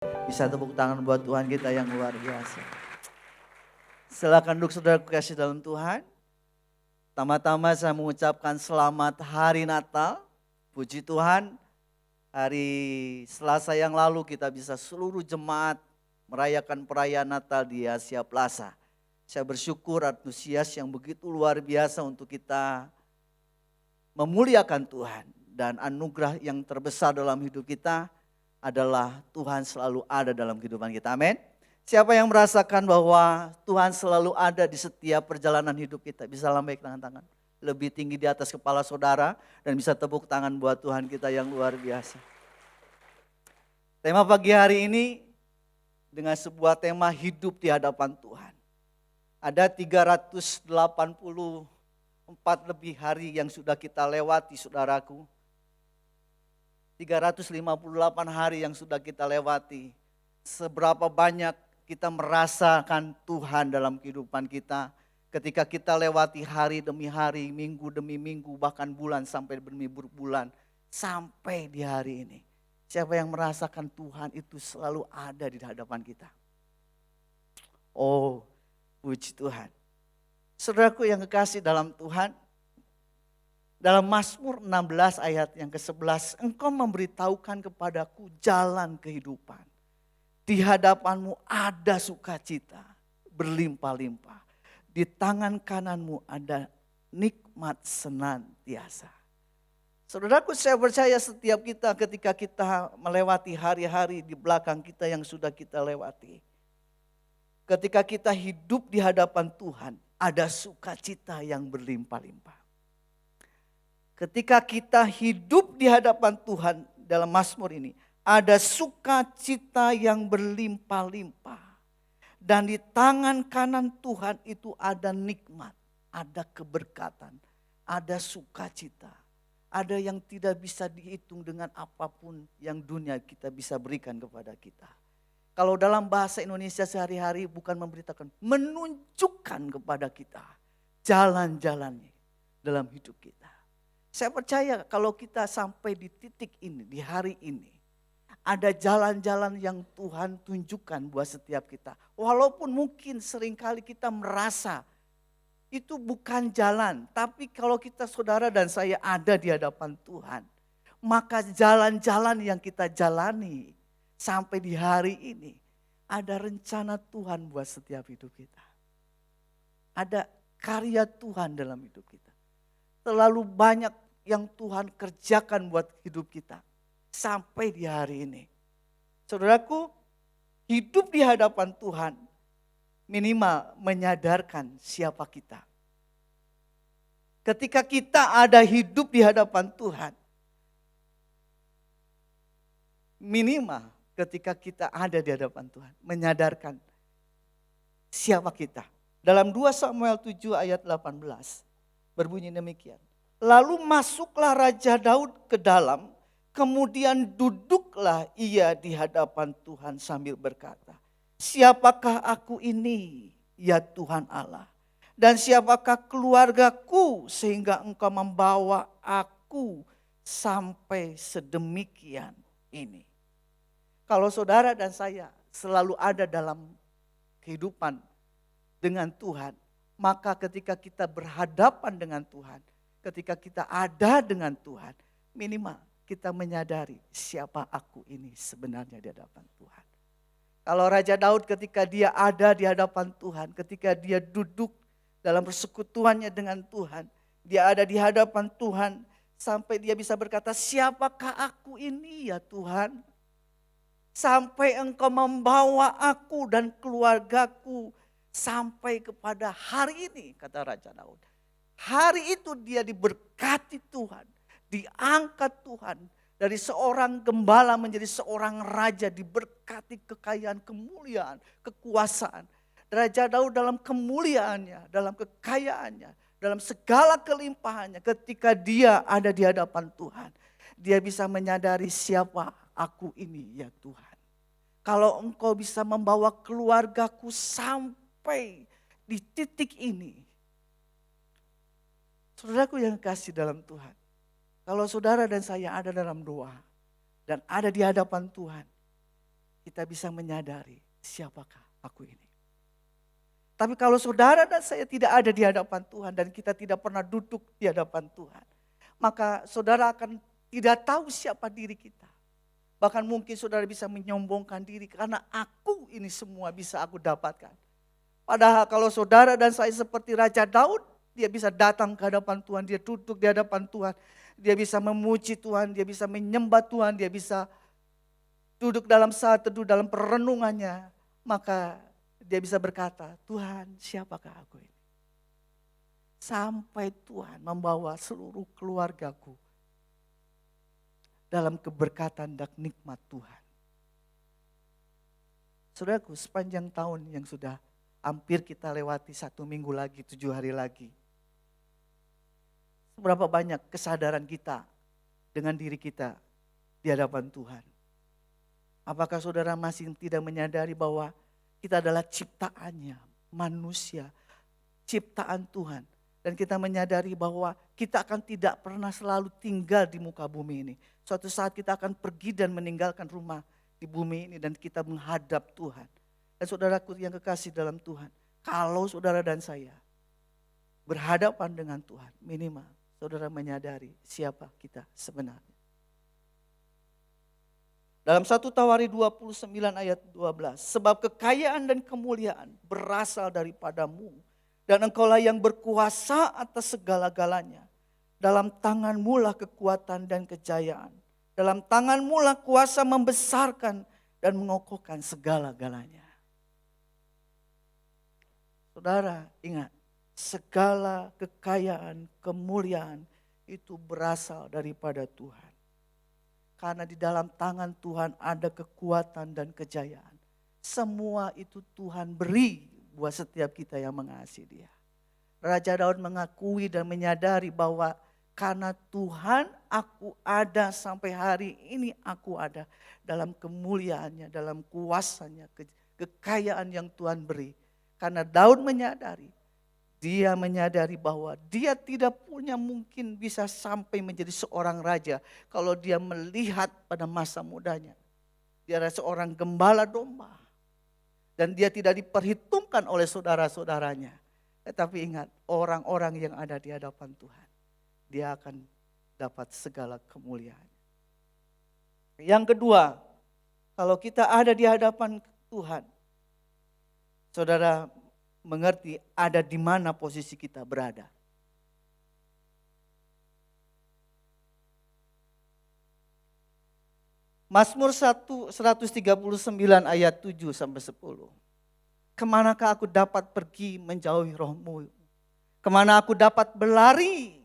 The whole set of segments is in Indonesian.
Bisa tepuk tangan buat Tuhan kita yang luar biasa. Silakan duduk saudara kasih dalam Tuhan. Tama-tama saya mengucapkan selamat hari Natal. Puji Tuhan, hari Selasa yang lalu kita bisa seluruh jemaat merayakan perayaan Natal di Asia Plaza. Saya bersyukur antusias yang begitu luar biasa untuk kita memuliakan Tuhan. Dan anugerah yang terbesar dalam hidup kita adalah Tuhan selalu ada dalam kehidupan kita. Amin. Siapa yang merasakan bahwa Tuhan selalu ada di setiap perjalanan hidup kita? Bisa lambaikan tangan lebih tinggi di atas kepala saudara dan bisa tepuk tangan buat Tuhan kita yang luar biasa. Tema pagi hari ini dengan sebuah tema hidup di hadapan Tuhan. Ada 384 lebih hari yang sudah kita lewati saudaraku. 358 hari yang sudah kita lewati. Seberapa banyak kita merasakan Tuhan dalam kehidupan kita. Ketika kita lewati hari demi hari, minggu demi minggu, bahkan bulan sampai demi bulan. Sampai di hari ini. Siapa yang merasakan Tuhan itu selalu ada di hadapan kita. Oh, puji Tuhan. Saudaraku yang kekasih dalam Tuhan. Dalam Mazmur 16 ayat yang ke-11, engkau memberitahukan kepadaku jalan kehidupan. Di hadapanmu ada sukacita berlimpah-limpah. Di tangan kananmu ada nikmat senantiasa. Saudaraku, saya percaya setiap kita ketika kita melewati hari-hari di belakang kita yang sudah kita lewati. Ketika kita hidup di hadapan Tuhan, ada sukacita yang berlimpah-limpah. Ketika kita hidup di hadapan Tuhan dalam Mazmur ini, ada sukacita yang berlimpah-limpah. Dan di tangan kanan Tuhan itu ada nikmat, ada keberkatan, ada sukacita. Ada yang tidak bisa dihitung dengan apapun yang dunia kita bisa berikan kepada kita. Kalau dalam bahasa Indonesia sehari-hari bukan memberitakan, menunjukkan kepada kita jalan-jalannya dalam hidup kita. Saya percaya kalau kita sampai di titik ini, di hari ini. Ada jalan-jalan yang Tuhan tunjukkan buat setiap kita. Walaupun mungkin seringkali kita merasa itu bukan jalan. Tapi kalau kita saudara dan saya ada di hadapan Tuhan. Maka jalan-jalan yang kita jalani sampai di hari ini. Ada rencana Tuhan buat setiap hidup kita. Ada karya Tuhan dalam hidup kita. Terlalu banyak yang Tuhan kerjakan buat hidup kita. Sampai di hari ini. Saudaraku, hidup di hadapan Tuhan minimal menyadarkan siapa kita. Ketika kita ada hidup di hadapan Tuhan. Minimal ketika kita ada di hadapan Tuhan. Menyadarkan siapa kita. Dalam 2 Samuel 7 ayat 18. Berbunyi demikian. Lalu masuklah Raja Daud ke dalam, kemudian duduklah ia di hadapan Tuhan sambil berkata, siapakah aku ini ya Tuhan Allah? Dan siapakah keluargaku sehingga engkau membawa aku sampai sedemikian ini? Kalau saudara dan saya selalu ada dalam kehidupan dengan Tuhan, maka ketika kita berhadapan dengan Tuhan, ketika kita ada dengan Tuhan, minimal kita menyadari siapa aku ini sebenarnya di hadapan Tuhan. Kalau Raja Daud ketika dia ada di hadapan Tuhan, ketika dia duduk dalam persekutuannya dengan Tuhan, dia ada di hadapan Tuhan sampai dia bisa berkata, siapakah aku ini ya Tuhan? Sampai engkau membawa aku dan keluargaku sampai kepada hari ini, kata Raja Daud. Hari itu dia diberkati Tuhan, diangkat Tuhan. Dari seorang gembala menjadi seorang raja, diberkati kekayaan, kemuliaan, kekuasaan. Raja Daud dalam kemuliaannya, dalam kekayaannya, dalam segala kelimpahannya, ketika dia ada di hadapan Tuhan, dia bisa menyadari siapa aku ini ya Tuhan. Kalau engkau bisa membawa keluargaku sampai di titik ini. Saudaraku yang kasih dalam Tuhan. Kalau saudara dan saya ada dalam doa dan ada di hadapan Tuhan. kita bisa menyadari siapakah aku ini. Tapi kalau saudara dan saya tidak ada di hadapan Tuhan dan kita tidak pernah duduk di hadapan Tuhan, maka saudara akan tidak tahu siapa diri kita. Bahkan mungkin saudara bisa menyombongkan diri karena aku ini semua bisa aku dapatkan. Padahal kalau saudara dan saya seperti Raja Daud, dia bisa datang ke hadapan Tuhan, dia duduk di hadapan Tuhan, dia bisa memuji Tuhan, dia bisa menyembah Tuhan, dia bisa duduk dalam saat teduh dalam perenungannya, maka dia bisa berkata, Tuhan siapakah aku ini? Sampai Tuhan membawa seluruh keluargaku dalam keberkatan dan nikmat Tuhan. Saudaraku, sepanjang tahun yang sudah hampir kita lewati 1 minggu lagi, 7 hari lagi. Seberapa banyak kesadaran kita dengan diri kita di hadapan Tuhan. Apakah saudara masih tidak menyadari bahwa kita adalah ciptaannya, manusia, ciptaan Tuhan. Dan kita menyadari bahwa kita akan tidak pernah selalu tinggal di muka bumi ini. Suatu saat kita akan pergi dan meninggalkan rumah di bumi ini dan kita menghadap Tuhan. Dan saudaraku yang kekasih dalam Tuhan, kalau saudara dan saya berhadapan dengan Tuhan, minimal saudara menyadari siapa kita sebenarnya. Dalam 1 Tawari 29 ayat 12, sebab kekayaan dan kemuliaan berasal daripadamu, dan engkaulah yang berkuasa atas segala-galanya. Dalam tanganmu lah kekuatan dan kejayaan. Dalam tanganmu lah kuasa membesarkan dan mengokohkan segala-galanya. Saudara ingat, segala kekayaan, kemuliaan itu berasal daripada Tuhan. Karena di dalam tangan Tuhan ada kekuatan dan kejayaan. Semua itu Tuhan beri buat setiap kita yang mengasihi Dia. Raja Daud mengakui dan menyadari bahwa karena Tuhan aku ada sampai hari ini aku ada. Dalam kemuliaannya, dalam kuasanya, kekayaan yang Tuhan beri. Karena Daud menyadari, dia menyadari bahwa dia tidak punya mungkin bisa sampai menjadi seorang raja. Kalau dia melihat pada masa mudanya. Dia adalah seorang gembala domba. Dan dia tidak diperhitungkan oleh saudara-saudaranya. Tetapi ingat, orang-orang yang ada di hadapan Tuhan, dia akan dapat segala kemuliaan. Yang kedua, kalau kita ada di hadapan Tuhan, saudara mengerti ada di mana posisi kita berada. Mazmur 139 ayat 7 sampai 10. Kemanakah aku dapat pergi menjauhi rohmu? Kemana aku dapat berlari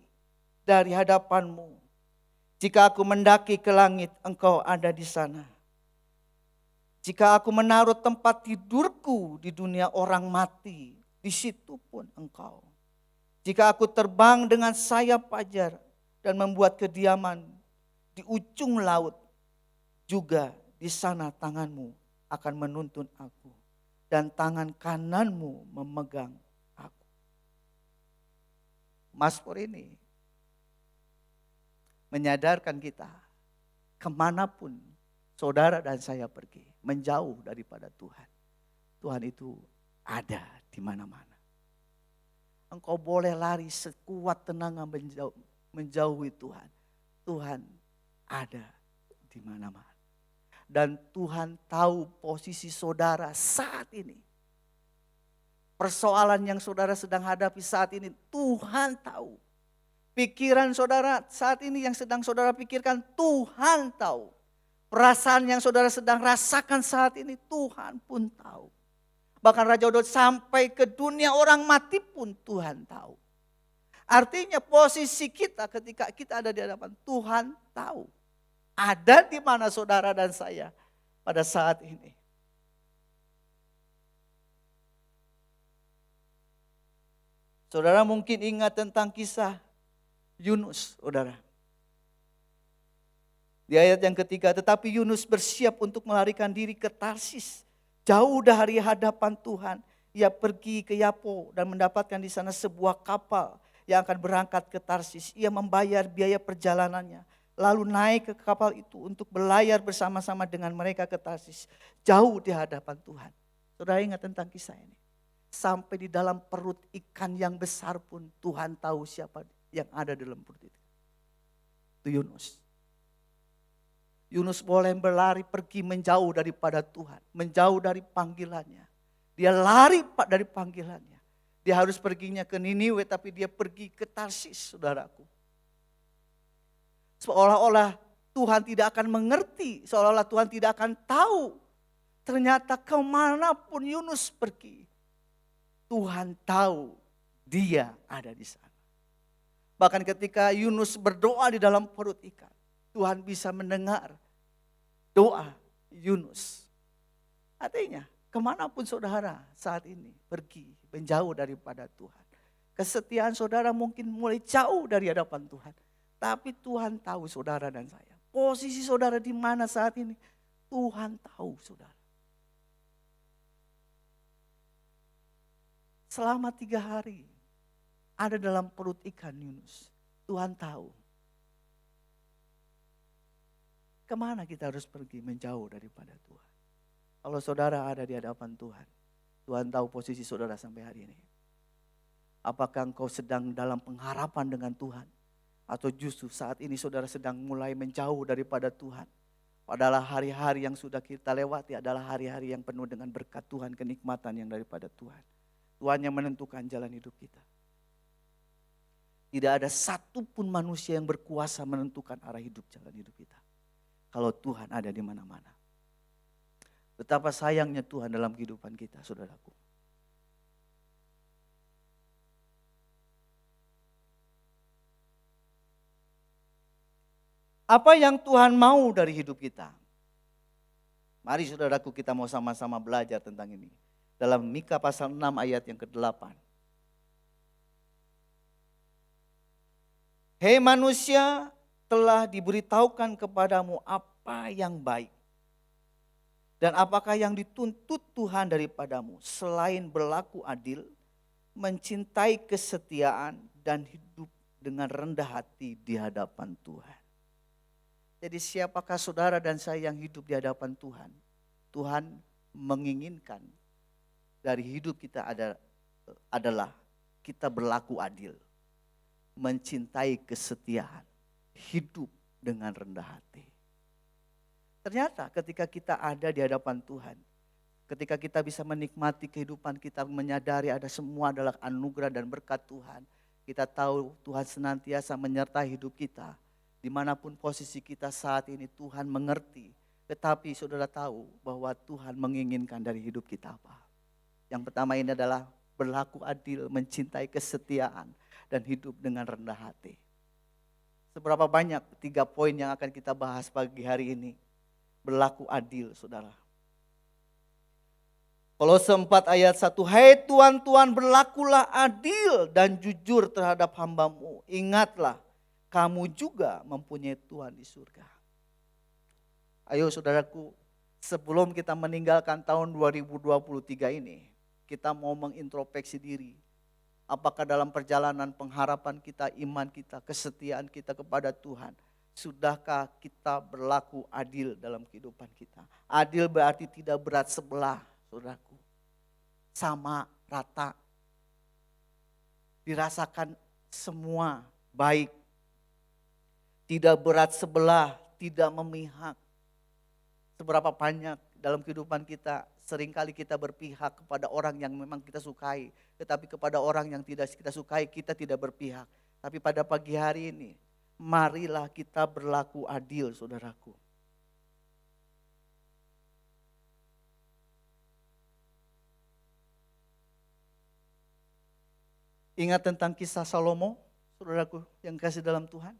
dari hadapanmu? Jika aku mendaki ke langit, engkau ada di sana. Jika aku menaruh tempat tidurku di dunia orang mati, di situ pun engkau. Jika aku terbang dengan sayap fajar dan membuat kediaman di ujung laut, juga di sana tanganmu akan menuntun aku dan tangan kananmu memegang aku. Mazmur ini menyadarkan kita kemanapun saudara dan saya pergi, menjauh daripada Tuhan. Tuhan itu ada di mana-mana. Engkau boleh lari sekuat tenaga menjauhi Tuhan. Tuhan ada di mana-mana. Dan Tuhan tahu posisi saudara saat ini. Persoalan yang saudara sedang hadapi saat ini, Tuhan tahu. Pikiran saudara saat ini yang sedang saudara pikirkan, Tuhan tahu. Perasaan yang saudara sedang rasakan saat ini, Tuhan pun tahu. Bahkan Raja Daud sampai ke dunia orang mati pun Tuhan tahu. Artinya posisi kita ketika kita ada di hadapan Tuhan tahu. Ada di mana saudara dan saya pada saat ini. Saudara mungkin ingat tentang kisah Yunus, saudara. Di ayat yang ketiga, tetapi Yunus bersiap untuk melarikan diri ke Tarsis. Jauh dari hadapan Tuhan, ia pergi ke Yapo dan mendapatkan di sana sebuah kapal yang akan berangkat ke Tarsis. Ia membayar biaya perjalanannya. lalu naik ke kapal itu untuk berlayar bersama-sama dengan mereka ke Tarsis, jauh di hadapan Tuhan. Saudara ingat tentang kisah ini? Sampai di dalam perut ikan yang besar pun Tuhan tahu siapa yang ada dalam perut itu. Itu Yunus. Yunus boleh berlari pergi menjauh daripada Tuhan, menjauh dari panggilannya. Dia lari dari panggilannya. Dia harus perginya ke Niniwe, tapi dia pergi ke Tarsis, saudaraku. Seolah-olah Tuhan tidak akan mengerti, seolah-olah Tuhan tidak akan tahu. Ternyata kemanapun Yunus pergi, Tuhan tahu dia ada di sana. Bahkan ketika Yunus berdoa di dalam perut ikan, Tuhan bisa mendengar doa Yunus. Artinya, kemanapun saudara saat ini pergi menjauh daripada Tuhan. Kesetiaan saudara mungkin mulai jauh dari hadapan Tuhan. Tapi Tuhan tahu saudara dan saya. Posisi saudara di mana saat ini? Tuhan tahu saudara. Selama 3 hari ada dalam perut ikan Yunus. Tuhan tahu. Kemana kita harus pergi menjauh daripada Tuhan? Kalau saudara ada di hadapan Tuhan, Tuhan tahu posisi saudara sampai hari ini. Apakah engkau sedang dalam pengharapan dengan Tuhan? Atau justru saat ini saudara sedang mulai menjauh daripada Tuhan. Padahal hari-hari yang sudah kita lewati adalah hari-hari yang penuh dengan berkat Tuhan, kenikmatan yang daripada Tuhan. Tuhan yang menentukan jalan hidup kita. Tidak ada satupun manusia yang berkuasa menentukan arah hidup, jalan hidup kita. Kalau Tuhan ada di mana-mana. Betapa sayangnya Tuhan dalam kehidupan kita, saudaraku. Apa yang Tuhan mau dari hidup kita? Mari saudaraku kita mau sama-sama belajar tentang ini. Dalam Mika pasal 6 ayat yang ke-8. Hei manusia, telah diberitahukan kepadamu apa yang baik. Dan apakah yang dituntut Tuhan daripadamu selain berlaku adil, mencintai kesetiaan dan hidup dengan rendah hati di hadapan Tuhan. Jadi siapakah saudara dan saya yang hidup di hadapan Tuhan? Tuhan menginginkan dari hidup kita adalah kita berlaku adil. Mencintai kesetiaan. Hidup dengan rendah hati. Ternyata ketika kita ada di hadapan Tuhan. Ketika kita bisa menikmati kehidupan kita, menyadari ada semua adalah anugerah dan berkat Tuhan. Kita tahu Tuhan senantiasa menyertai hidup kita. Dimanapun posisi kita saat ini Tuhan mengerti. Tetapi saudara tahu bahwa Tuhan menginginkan dari hidup kita apa? Yang pertama ini adalah berlaku adil, mencintai kesetiaan, dan hidup dengan rendah hati. Seberapa banyak 3 poin yang akan kita bahas pagi hari ini. Berlaku adil saudara. Kolose 4 ayat 1. Hai Tuhan, berlakulah adil dan jujur terhadap hamba-Mu. Ingatlah. Kamu juga mempunyai Tuhan di surga. Ayo saudaraku, sebelum kita meninggalkan tahun 2023 ini, kita mau mengintrospeksi diri. Apakah dalam perjalanan pengharapan kita, iman kita, kesetiaan kita kepada Tuhan, sudahkah kita berlaku adil dalam kehidupan kita? Adil berarti tidak berat sebelah, saudaraku. Sama, rata. Dirasakan semua baik. Tidak berat sebelah, tidak memihak. Seberapa banyak dalam kehidupan kita, seringkali kita berpihak kepada orang yang memang kita sukai. Tetapi kepada orang yang tidak kita sukai, kita tidak berpihak. Tapi pada pagi hari ini, marilah kita berlaku adil, saudaraku. Ingat tentang kisah Salomo, saudaraku yang kasih dalam Tuhan.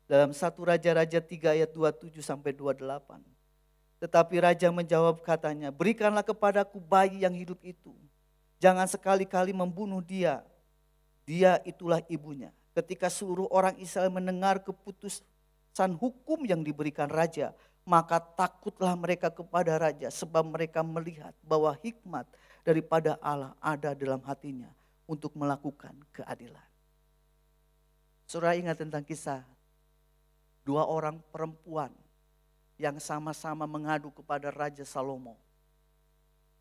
Dalam 1 Raja-Raja 3 ayat 27 sampai 28. Tetapi raja menjawab katanya, berikanlah kepadaku bayi yang hidup itu. Jangan sekali-kali membunuh dia. Dia itulah ibunya. Ketika seluruh orang Israel mendengar keputusan hukum yang diberikan raja, maka takutlah mereka kepada raja sebab mereka melihat bahwa hikmat daripada Allah ada dalam hatinya untuk melakukan keadilan. Saudara ingat tentang kisah Dua orang perempuan yang sama-sama mengadu kepada Raja Salomo.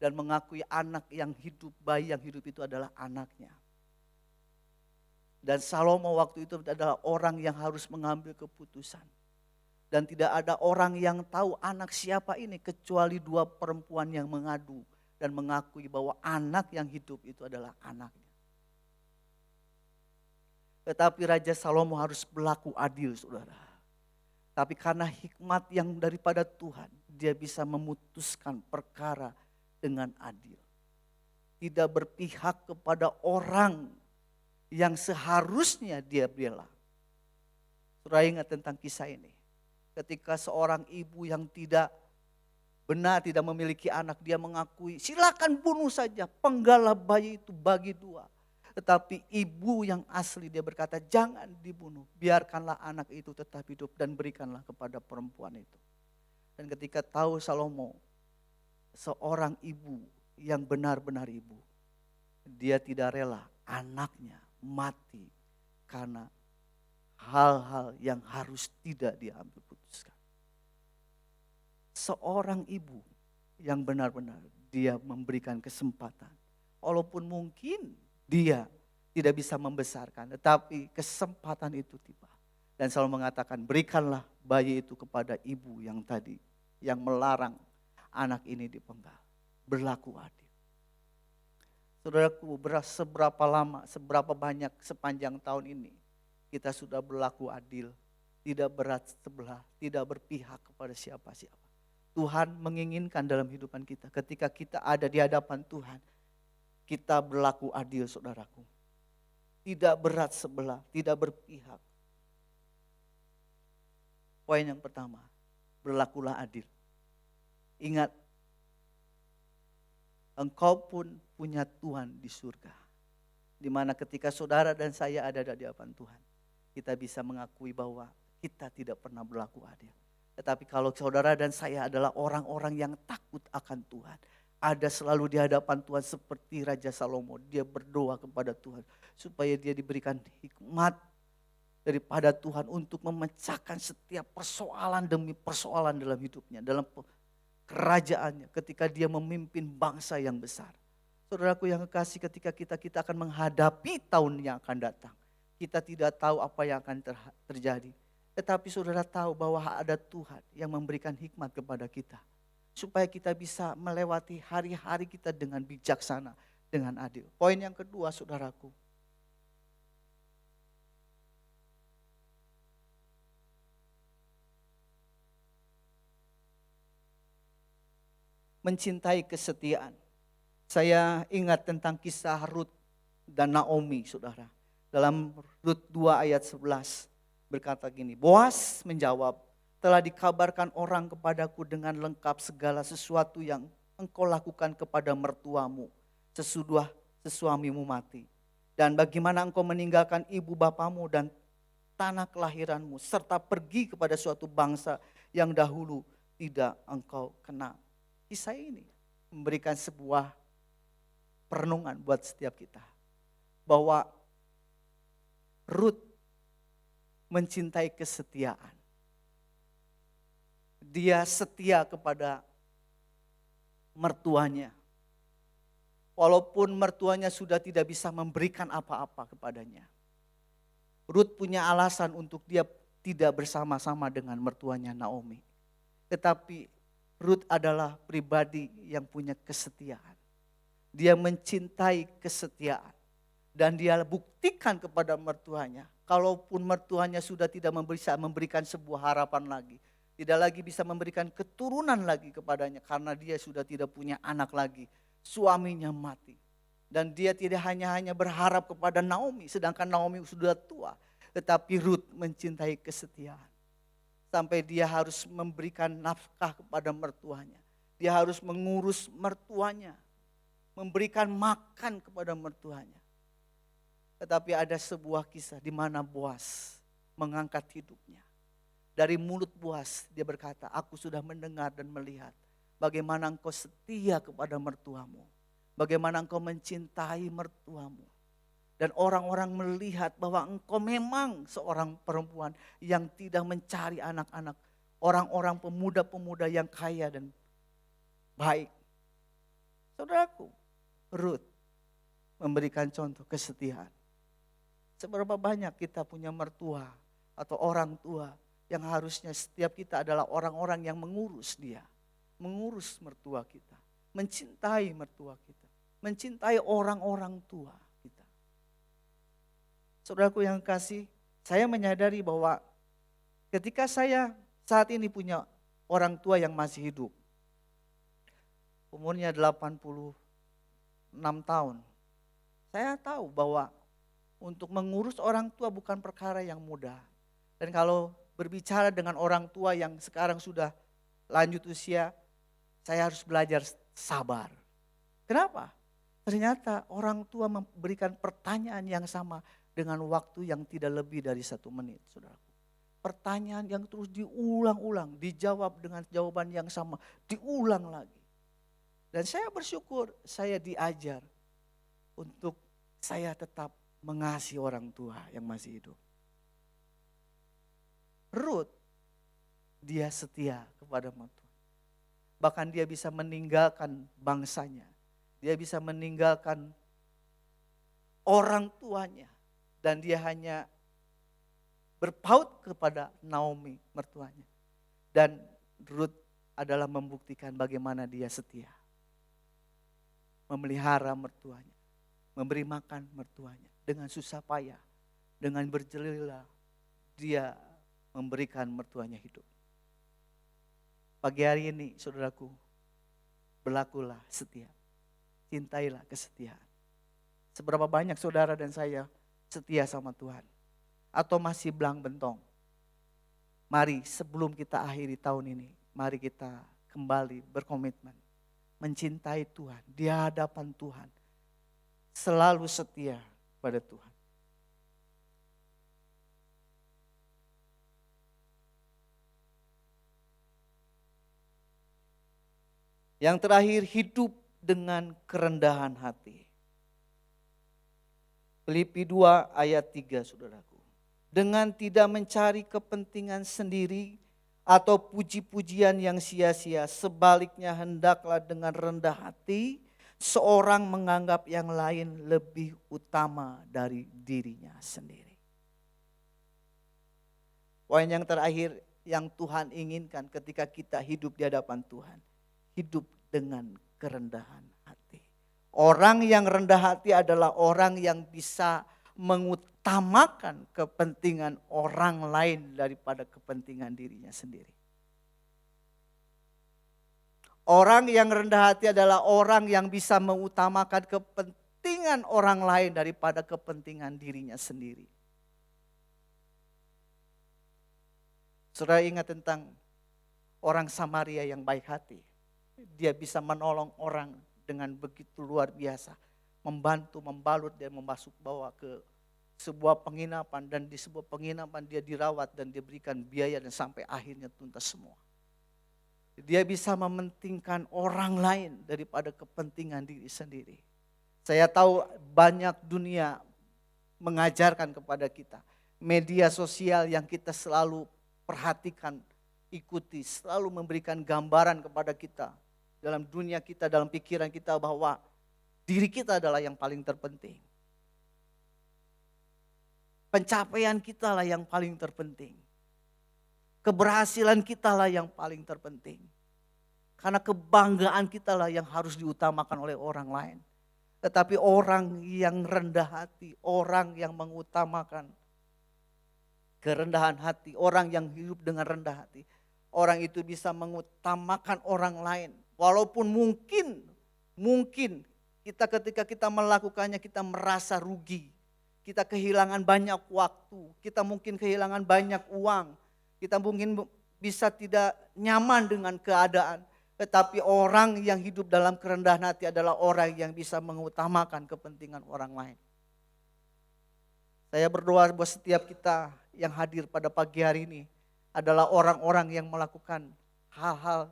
Dan mengakui anak yang hidup, bayi yang hidup itu adalah anaknya. Dan Salomo waktu itu adalah orang yang harus mengambil keputusan. Dan tidak ada orang yang tahu anak siapa ini kecuali dua perempuan yang mengadu. Dan mengakui bahwa anak yang hidup itu adalah anaknya. Tetapi Raja Salomo harus berlaku adil, saudara. Tapi karena hikmat yang daripada Tuhan, dia bisa memutuskan perkara dengan adil. Tidak berpihak kepada orang yang seharusnya dia bela. Saudara ingat tentang kisah ini. Ketika seorang ibu yang tidak benar, tidak memiliki anak, dia mengakui silakan bunuh saja, penggalah bayi itu bagi dua. Tetapi ibu yang asli dia berkata jangan dibunuh, biarkanlah anak itu tetap hidup dan berikanlah kepada perempuan itu. Dan ketika tahu Salomo seorang ibu yang benar-benar ibu, dia tidak rela anaknya mati karena hal-hal yang harus tidak diambil putuskan. Seorang ibu yang benar-benar dia memberikan kesempatan, walaupun mungkin dia tidak bisa membesarkan, tetapi kesempatan itu tiba. Dan selalu mengatakan berikanlah bayi itu kepada ibu yang tadi, yang melarang anak ini dipenggal. Berlaku adil. Saudaraku, seberapa lama, seberapa banyak sepanjang tahun ini kita sudah berlaku adil, tidak berat sebelah, tidak berpihak kepada siapa-siapa. Tuhan menginginkan dalam kehidupan kita, ketika kita ada di hadapan Tuhan, kita berlaku adil, saudaraku. Tidak berat sebelah, tidak berpihak. Poin yang pertama, berlakulah adil. Ingat, engkau pun punya Tuhan di surga. Di mana ketika saudara dan saya ada di hadapan Tuhan, kita bisa mengakui bahwa kita tidak pernah berlaku adil. Tetapi kalau saudara dan saya adalah orang-orang yang takut akan Tuhan, ada selalu di hadapan Tuhan seperti Raja Salomo. Dia berdoa kepada Tuhan supaya dia diberikan hikmat daripada Tuhan untuk memecahkan setiap persoalan demi persoalan dalam hidupnya, dalam kerajaannya ketika dia memimpin bangsa yang besar. Saudaraku yang kekasih, ketika kita akan menghadapi tahun yang akan datang, kita tidak tahu apa yang akan terjadi. Tetapi saudara tahu bahwa ada Tuhan yang memberikan hikmat kepada kita, supaya kita bisa melewati hari-hari kita dengan bijaksana, dengan adil. Poin yang kedua, saudaraku. Mencintai kesetiaan. Saya ingat tentang kisah Rut dan Naomi, saudara. Dalam Rut 2 ayat 11 berkata gini, Boas menjawab, telah dikabarkan orang kepadaku dengan lengkap segala sesuatu yang engkau lakukan kepada mertuamu sesudah sesuamimu mati. Dan bagaimana engkau meninggalkan ibu bapamu dan tanah kelahiranmu serta pergi kepada suatu bangsa yang dahulu tidak engkau kenal. Kisah ini memberikan sebuah perenungan buat setiap kita. Bahwa Rut mencintai kesetiaan. Dia setia kepada mertuanya. Walaupun mertuanya sudah tidak bisa memberikan apa-apa kepadanya. Rut punya alasan untuk dia tidak bersama-sama dengan mertuanya Naomi. Tetapi Rut adalah pribadi yang punya kesetiaan. Dia mencintai kesetiaan. Dan dia buktikan kepada mertuanya. Kalaupun mertuanya sudah tidak bisa memberikan sebuah harapan lagi. Tidak lagi bisa memberikan keturunan lagi kepadanya karena dia sudah tidak punya anak lagi. Suaminya mati. Dan dia tidak hanya berharap kepada Naomi, sedangkan Naomi sudah tua. Tetapi Rut mencintai kesetiaan. Sampai dia harus memberikan nafkah kepada mertuanya. Dia harus mengurus mertuanya. Memberikan makan kepada mertuanya. Tetapi ada sebuah kisah di mana Boas mengangkat hidupnya. Dari mulut Boas dia berkata, aku sudah mendengar dan melihat bagaimana engkau setia kepada mertuamu. Bagaimana engkau mencintai mertuamu. Dan orang-orang melihat bahwa engkau memang seorang perempuan yang tidak mencari anak-anak. Orang-orang pemuda-pemuda yang kaya dan baik. Saudaraku, Ruth memberikan contoh kesetiaan. Seberapa banyak kita punya mertua atau orang tua yang harusnya setiap kita adalah orang-orang yang mengurus dia. Mengurus mertua kita. Mencintai mertua kita. Mencintai orang-orang tua kita. Saudaraku yang kasih, saya menyadari bahwa ketika saya saat ini punya orang tua yang masih hidup. Umurnya 86 tahun. Saya tahu bahwa untuk mengurus orang tua bukan perkara yang mudah. Dan kalau berbicara dengan orang tua yang sekarang sudah lanjut usia, saya harus belajar sabar. Kenapa? Ternyata orang tua memberikan pertanyaan yang sama dengan waktu yang tidak lebih dari 1 menit, saudaraku. Pertanyaan yang terus diulang-ulang, dijawab dengan jawaban yang sama, diulang lagi. Dan saya bersyukur saya diajar untuk saya tetap mengasihi orang tua yang masih hidup. Ruth, dia setia kepada mertua. Bahkan dia bisa meninggalkan bangsanya. Dia bisa meninggalkan orang tuanya. Dan dia hanya berpaut kepada Naomi mertuanya. Dan Ruth adalah membuktikan bagaimana dia setia. Memelihara mertuanya. Memberi makan mertuanya. Dengan susah payah. Dengan berjelilah. Dia memberikan mertuanya hidup. Pagi hari ini saudaraku, berlakulah setia. Cintailah kesetiaan. Seberapa banyak saudara dan saya setia sama Tuhan. Atau masih belang bentong. Mari sebelum kita akhiri tahun ini, mari kita kembali berkomitmen. Mencintai Tuhan, di hadapan Tuhan. Selalu setia pada Tuhan. Yang terakhir, hidup dengan kerendahan hati. Filipi 2 ayat 3 saudaraku. Dengan tidak mencari kepentingan sendiri atau puji-pujian yang sia-sia. Sebaliknya hendaklah dengan rendah hati seorang menganggap yang lain lebih utama dari dirinya sendiri. Poin yang terakhir yang Tuhan inginkan ketika kita hidup di hadapan Tuhan. Hidup dengan kerendahan hati. Orang yang rendah hati adalah orang yang bisa mengutamakan kepentingan orang lain daripada kepentingan dirinya sendiri. Orang yang rendah hati adalah orang yang bisa mengutamakan kepentingan orang lain daripada kepentingan dirinya sendiri. Saudara ingat tentang orang Samaria yang baik hati. Dia bisa menolong orang dengan begitu luar biasa. Membantu, membalut dan membasuh bawa ke sebuah penginapan. Dan di sebuah penginapan dia dirawat dan diberikan biaya dan sampai akhirnya tuntas semua. Dia bisa mementingkan orang lain daripada kepentingan diri sendiri. Saya tahu banyak dunia mengajarkan kepada kita. Media sosial yang kita selalu perhatikan, ikuti, selalu memberikan gambaran kepada kita. Dalam dunia kita, dalam pikiran kita bahwa diri kita adalah yang paling terpenting. Pencapaian kita lah yang paling terpenting. Keberhasilan kita lah yang paling terpenting. Karena kebanggaan kita lah yang harus diutamakan oleh orang lain. Tetapi orang yang rendah hati, orang yang mengutamakan kerendahan hati, orang yang hidup dengan rendah hati. Orang itu bisa mengutamakan orang lain. Walaupun mungkin kita ketika kita melakukannya kita merasa rugi. Kita kehilangan banyak waktu, kita mungkin kehilangan banyak uang. Kita mungkin bisa tidak nyaman dengan keadaan. Tetapi orang yang hidup dalam kerendahan hati adalah orang yang bisa mengutamakan kepentingan orang lain. Saya berdoa buat setiap kita yang hadir pada pagi hari ini adalah orang-orang yang melakukan hal-hal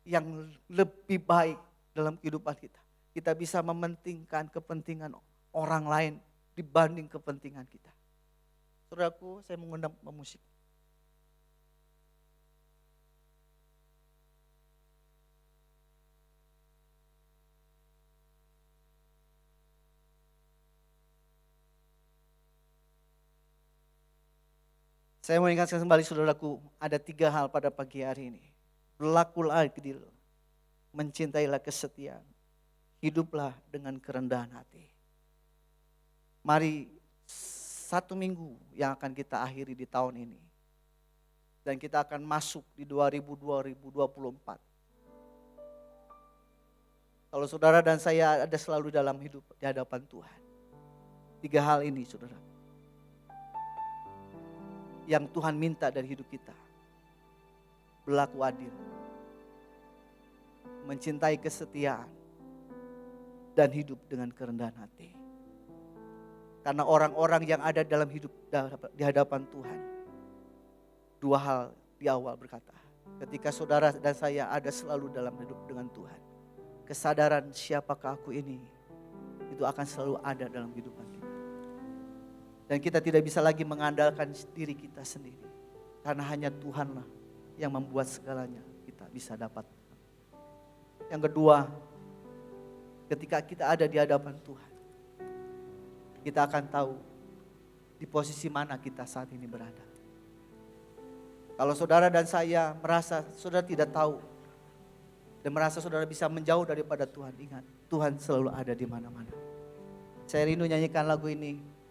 yang lebih baik dalam kehidupan kita. Kita bisa mementingkan kepentingan orang lain dibanding kepentingan kita. Saudaraku, saya mengundang pemusik. Saya mau ingatkan kembali saudaraku, ada 3 hal pada pagi hari ini. Berlakulah adil, mencintailah kesetiaan, hiduplah dengan kerendahan hati. Mari 1 minggu yang akan kita akhiri di tahun ini. Dan kita akan masuk di 2024. Kalau saudara dan saya ada selalu dalam hidup di hadapan Tuhan. 3 hal ini saudara. Yang Tuhan minta dari hidup kita. Berlaku adil. Mencintai kesetiaan. Dan hidup dengan kerendahan hati. Karena orang-orang yang ada dalam hidup di hadapan Tuhan. 2 hal di awal berkata. Ketika saudara dan saya ada selalu dalam hidup dengan Tuhan. Kesadaran siapakah aku ini. Itu akan selalu ada dalam kehidupan kita. Dan kita tidak bisa lagi mengandalkan diri kita sendiri. Karena hanya Tuhanlah yang membuat segalanya kita bisa dapat. Yang kedua, ketika kita ada di hadapan Tuhan, kita akan tahu di posisi mana kita saat ini berada. Kalau saudara dan saya merasa saudara tidak tahu dan merasa saudara bisa menjauh daripada Tuhan, ingat Tuhan selalu ada di mana-mana. Saya rindu nyanyikan lagu ini.